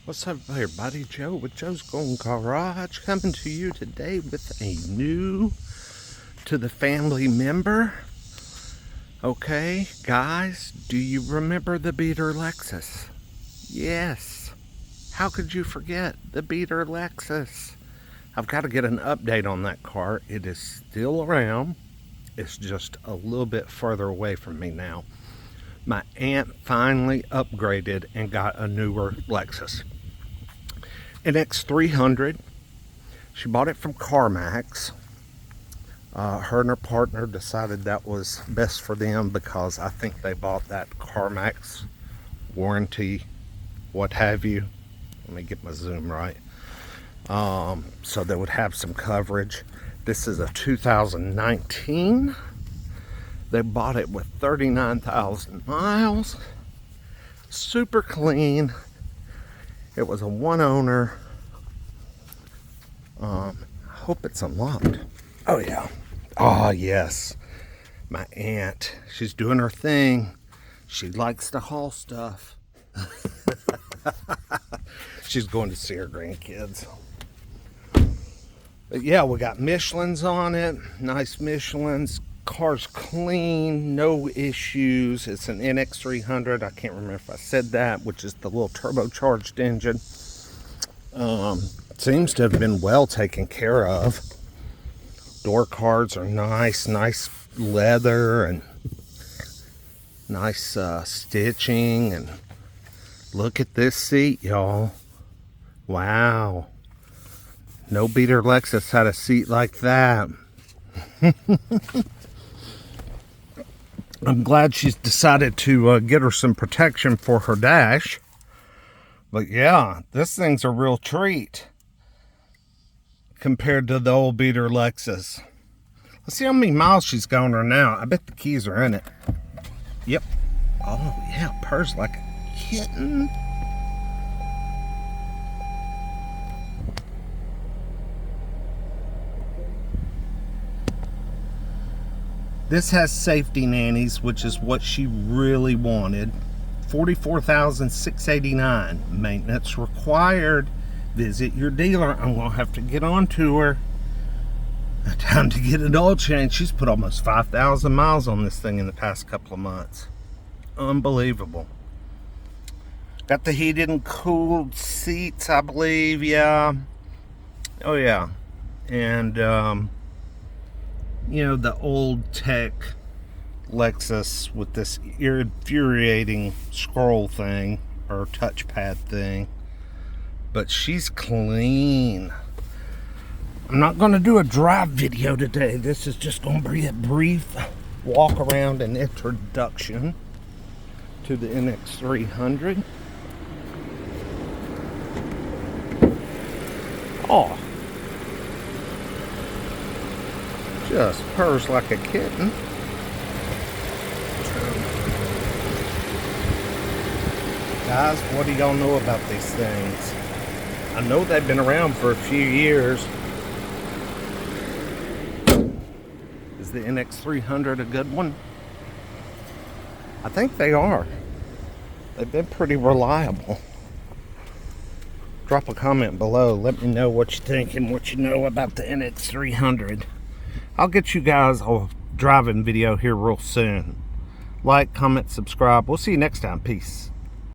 What's up, everybody? Joe with Joe's Golden Garage coming to you today with a new to the family member. Okay, guys, do you remember the beater Lexus? Yes. How could you forget the beater Lexus? I've got to get an update on that car. It is still around. It's just a little bit further away from me now. My aunt finally upgraded and got a newer Lexus NX 300. She bought it from Carmax. Her and her partner decided that was best for them because I think they bought that Carmax warranty, what have you. Let me get my zoom right. So they would have some coverage. This is a 2019. They bought it with 39,000 miles. Super clean. It was a one owner. I hope it's unlocked. Oh yeah. Oh yes. My aunt, she's doing her thing. She likes to haul stuff. She's going to see her grandkids. But yeah, we got Michelin's on it. Nice Michelin's. Car's clean, no issues. It's an NX 300. I can't remember if I said that, which is the little turbocharged engine. Seems to have been well taken care of. Door cards are nice leather and nice stitching. And look at this seat, y'all. Wow. No beater Lexus had a seat like that. I'm glad she's decided to get her some protection for her dash. But yeah, this thing's a real treat compared to the old beater Lexus. Let's see how many miles she's gone her now. I bet the keys are in it. Yep. Oh yeah, purrs like a kitten. This has safety nannies, which is what she really wanted. 44,689. Maintenance required. Visit your dealer. I'm going to have to get on to her. Time to get an oil change. She's put almost 5,000 miles on this thing in the past couple of months. Unbelievable. Got the heated and cooled seats, I believe. Yeah. Oh, yeah. And, you know, the old tech Lexus with this infuriating scroll thing or touchpad thing. But she's clean. I'm not going to do a drive video today. This is just going to be a brief walk around and introduction to the NX 300. Oh. Just purrs like a kitten. Guys, what do y'all know about these things? I know they've been around for a few years. Is the NX 300 a good one? I think they are. They've been pretty reliable. Drop a comment below. Let me know what you think and what you know about the NX 300. I'll get you guys a driving video here real soon. Like, comment, subscribe. We'll see you next time. Peace.